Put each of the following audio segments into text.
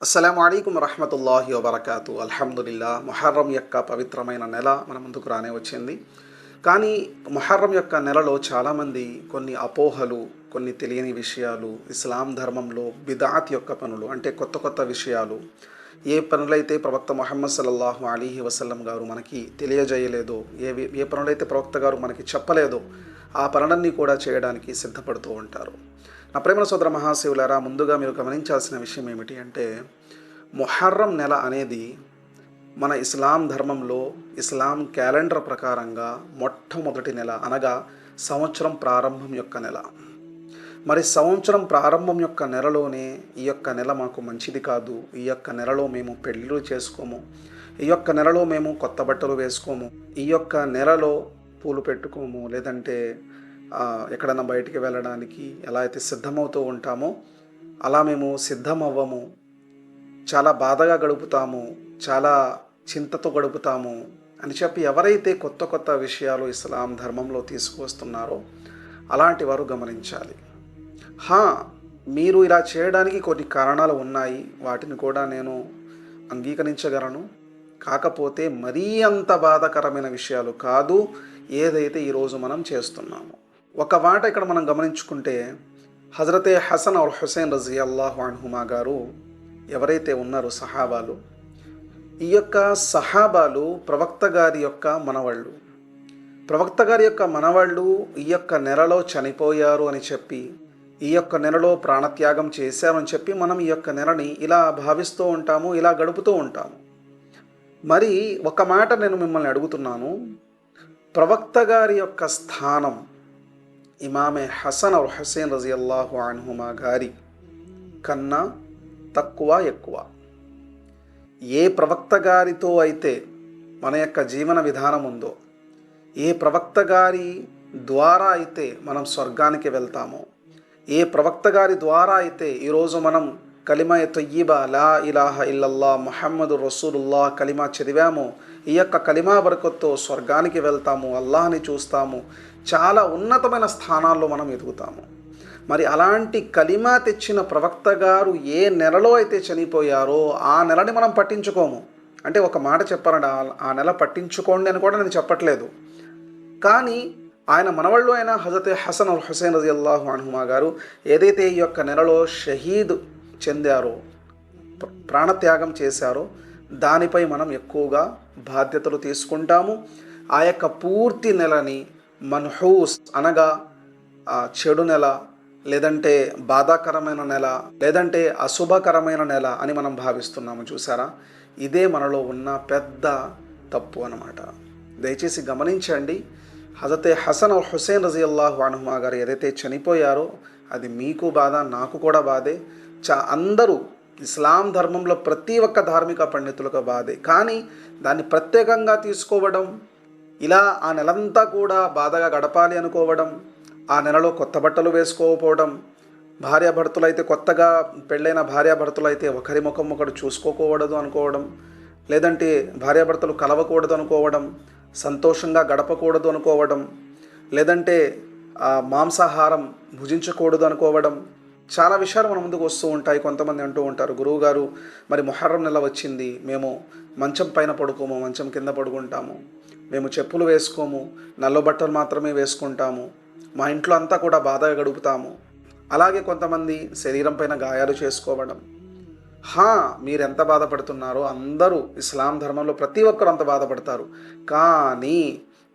అస్సలాము అలైకుం వరహ్మతుల్లాహి వబరకాతు. అల్హమ్దులిల్లా. మొహర్రం యొక్క పవిత్రమైన నెల మన ముందుకు రానే వచ్చింది. కానీ మొహర్రం యొక్క నెలలో చాలామంది కొన్ని అపోహలు, కొన్ని తెలియని విషయాలు, ఇస్లాం ధర్మంలో బిదాత్ యొక్క పనులు అంటే కొత్త కొత్త విషయాలు, ఏ పనులైతే ప్రవక్త ముహమ్మద్ సల్లల్లాహు అలీహి వసల్లం గారు మనకి తెలియజేయలేదో, ఏ పనులైతే ప్రవక్త గారు మనకి చెప్పలేదో ఆ పనులన్నీ కూడా చేయడానికి సిద్ధపడుతూ ఉంటారు. నా ప్రేమ సోదర మహాశివులారా, ముందుగా మీరు గమనించాల్సిన విషయం ఏమిటి అంటే, మొహర్రం నెల అనేది మన ఇస్లాం ధర్మంలో ఇస్లాం క్యాలెండర్ ప్రకారంగా మొట్టమొదటి నెల, అనగా సంవత్సరం ప్రారంభం యొక్క నెల. మరి సంవత్సరం ప్రారంభం యొక్క నెలలోనే ఈ యొక్క నెల మాకు మంచిది కాదు, ఈ యొక్క నెలలో మేము పెళ్ళిళ్ళు చేసుకోము, ఈ యొక్క నెలలో మేము కొత్త బట్టలు వేసుకోము, ఈ యొక్క నెలలో పూలు పెట్టుకోము, లేదంటే ఎక్కడన్నా బయటికి వెళ్ళడానికి ఎలా అయితే సిద్ధమవుతూ ఉంటామో అలా మేము సిద్ధమవ్వము, చాలా బాధగా గడుపుతాము, చాలా చింతతో గడుపుతాము అని చెప్పి ఎవరైతే కొత్త కొత్త విషయాలు ఇస్లాం ధర్మంలో తీసుకువస్తున్నారో అలాంటి వారు గమనించాలి. మీరు ఇలా చేయడానికి కొన్ని కారణాలు ఉన్నాయి, వాటిని కూడా నేను అంగీకరించగలను. కాకపోతే మరీ అంత బాధాకరమైన విషయాలు కాదు ఏదైతే ఈరోజు మనం చేస్తున్నామో. ఒక మాట ఇక్కడ మనం గమనించుకుంటే, హజరతే హసన్ ఔర్ హుసేన్ రజియల్లాహు అన్హుమా గారు ఎవరైతే ఉన్నారో సహాబాలు, ఈ యొక్క సహాబాలు ప్రవక్త గారి యొక్క మనవాళ్ళు. ప్రవక్త గారి యొక్క మనవాళ్ళు ఈ యొక్క నెలలో చనిపోయారు అని చెప్పి, ఈ యొక్క నెలలో ప్రాణత్యాగం చేశారు అని చెప్పి మనం ఈ యొక్క నెలని ఇలా భావిస్తూ ఉంటాము, ఇలా గడుపుతూ ఉంటాము. మరి ఒక మాట నేను మిమ్మల్ని అడుగుతున్నాను, ప్రవక్త గారి యొక్క స్థానం ఇమామే హసన్ ఔర్ హుసేన్ రజియల్లాహు అన్హుమా గారి కన్నా తక్కువ ఎక్కువ? ఏ ప్రవక్త గారితో అయితే మన యొక్క జీవన విధానం ఉందో, ఏ ప్రవక్త గారి ద్వారా అయితే మనం స్వర్గానికి వెళ్తామో, ఏ ప్రవక్త గారి ద్వారా అయితే ఈరోజు మనం కలిమా తొయ్యిబా లా ఇలాహ ఇల్లల్లా ముహమ్మదు రసూలుల్లాహ్ కలిమా చదివాము, ఈ యొక్క కలిమా బరకత్తో స్వర్గానికి వెళ్తాము, అల్లాహ్ని చూస్తాము, చాలా ఉన్నతమైన స్థానాల్లో మనం ఎదుగుతాము. మరి అలాంటి కలిమా తెచ్చిన ప్రవక్త గారు ఏ నెలలో అయితే చనిపోయారో ఆ నెలని మనం పట్టించుకోము. అంటే ఒక మాట చెప్పారండి, ఆ నెల పట్టించుకోండి అని కూడా నేను చెప్పట్లేదు. కానీ ఆయన మనవళ్ళు అయిన హజరత్ హసన్ ఔర్ హుసేన్ రజియల్లాహు అన్హుమా గారు ఏదైతే ఈ యొక్క నెలలో షహీద్ చెందారో, ప్రాణత్యాగం చేశారో, దానిపై మనం ఎక్కువగా బాధ్యతలు తీసుకుంటాము. ఆ యొక్క పూర్తి నెలని మన్హూస్ అనగా చెడు నెల, లేదంటే బాధాకరమైన నెల, లేదంటే అశుభకరమైన నెల అని మనం భావిస్తున్నాము. చూసారా, ఇదే మనలో ఉన్న పెద్ద తప్పు అన్నమాట. దయచేసి గమనించండి, హజరతే హసన్ ఔర్ హుసేన్ రజియల్లాహు అన్హుమా గారు ఏదైతే చనిపోయారో అది మీకు బాధ, నాకు కూడా బాధే, అందరూ ఇస్లాం ధర్మంలో ప్రతి ఒక్క ధార్మిక పండితులకు బాధే. కానీ దాన్ని ప్రత్యేకంగా తీసుకోవడం, ఇలా ఆ నెలంతా కూడా బాధగా గడపాలి అనుకోవడం, ఆ నెలలో కొత్త బట్టలు వేసుకోకపోవడం, భార్యాభర్తలైతే కొత్తగా పెళ్ళైన భార్యాభర్తలైతే ఒకరి ముఖం ఒకరు చూసుకోకూడదు అనుకోవడం, లేదంటే భార్యాభర్తలు కలవకూడదు అనుకోవడం, సంతోషంగా గడపకూడదు అనుకోవడం, లేదంటే మాంసాహారం భుజించకూడదు అనుకోవడం, చాలా విషయాలు మన ముందుకు వస్తూ ఉంటాయి. కొంతమంది అంటూ ఉంటారు, గురువుగారు మరి మొహర్రం నెల వచ్చింది, మేము మంచం పైన పడుకోము, మంచం కింద పడుకుంటాము, మేము చెప్పులు వేసుకోము, నల్ల బట్టలు మాత్రమే వేసుకుంటాము, మా ఇంట్లో అంతా కూడా బాధగా గడుపుతాము. అలాగే కొంతమంది శరీరం పైన గాయాలు చేసుకోవడం. మీరెంత బాధపడుతున్నారో అందరూ ఇస్లాం ధర్మంలో ప్రతి ఒక్కరు అంత బాధపడతారు. కానీ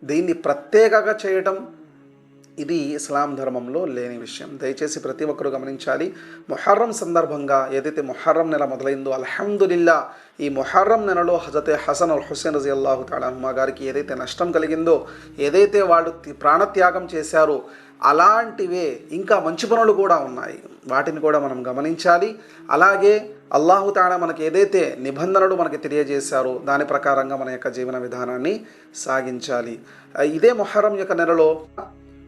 దీన్ని ప్రత్యేకంగా చేయటం ఇది ఇస్లాం ధర్మంలో లేని విషయం. దయచేసి ప్రతి ఒక్కరు గమనించాలి. మొహర్రం సందర్భంగా ఏదైతే మొహర్రం నెల మొదలైందో, అల్హమ్దులిల్లా, ఈ మొహర్రం నెలలో హజరత్ హసన్ ఔర్ హుసేన్ రజియల్లాహు తఆలా అన్హుమా గారికి ఏదైతే నష్టం కలిగిందో, ఏదైతే వాళ్ళు ప్రాణత్యాగం చేశారో అలాంటివే ఇంకా మంచి పనులు కూడా ఉన్నాయి, వాటిని కూడా మనం గమనించాలి. అలాగే అల్లాహు తఆలా మనకి ఏదైతే నిబంధనలు మనకి తెలియజేశారో దాని ప్రకారంగా మన యొక్క జీవన విధానాన్ని సాగించాలి. ఇదే మొహర్రం యొక్క నెలలో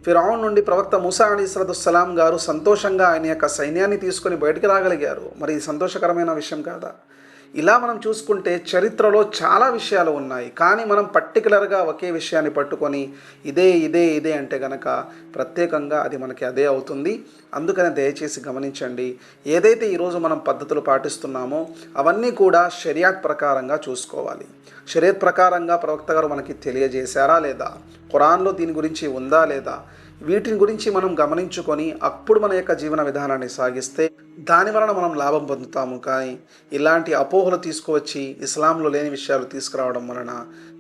ఫిరౌన్ నుండి ప్రవక్త మూసా అలైహిస్సలాం గారు సంతోషంగా ఆయన యొక్క సైన్యాన్ని తీసుకొని బయటికి రాగలిగారు. మరి ఇది సంతోషకరమైన విషయం కాదా? ఇలా మనం చూసుకుంటే చరిత్రలో చాలా విషయాలు ఉన్నాయి. కానీ మనం పర్టిక్యులర్‌గా ఒకే విషయాన్ని పట్టుకొని ఇదే అంటే గనక ప్రత్యేకంగా అది మనకి అదే అవుతుంది. అందుకని దయచేసి గమనించండి. ఏదైతే ఈరోజు మనం పద్ధతులు పాటిస్తున్నామో అవన్నీ కూడా షరియాత్ ప్రకారంగా చూసుకోవాలి. షరియత్ ప్రకారంగా ప్రవక్త గారు మనకి తెలియజేశారా లేదా? ఖురాన్‌లో దీని గురించి ఉందా లేదా? వీటిని గురించి మనం గమనించుకొని అప్పుడు మన యొక్క జీవన విధానాన్ని సాగిస్తే దాని వలన మనం లాభం పొందుతాము. కానీ ఇలాంటి అపోహలు తీసుకువచ్చి ఇస్లాంలో లేని విషయాలు తీసుకురావడం వలన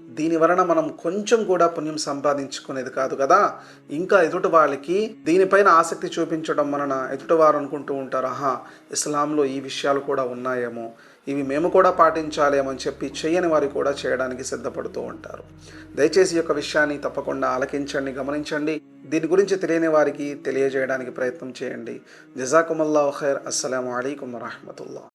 దీని వలన మనం కొంచెం కూడా పుణ్యం సంపాదించుకునేది కాదు కదా. ఇంకా ఎదుటి వాళ్ళకి దీనిపైన ఆసక్తి చూపించడం వలన ఎదుటివారు అనుకుంటూ ఉంటారు, ఆహా, ఇస్లాంలో ఈ విషయాలు కూడా ఉన్నాయేమో, ఇవి మేము కూడా పాటించాలేమో అని చెప్పి చేయని వారు కూడా చేయడానికి సిద్ధపడుతూ ఉంటారు. దయచేసి ఈ యొక్క విషయాన్ని తప్పకుండా ఆలకించండి, గమనించండి. దీని గురించి తెలియని వారికి తెలియజేయడానికి ప్రయత్నం చేయండి. జజాకుముల్లాహు ఖైర్. అస్సలాము అలైకుం వరహ్మతుల్లాహ్.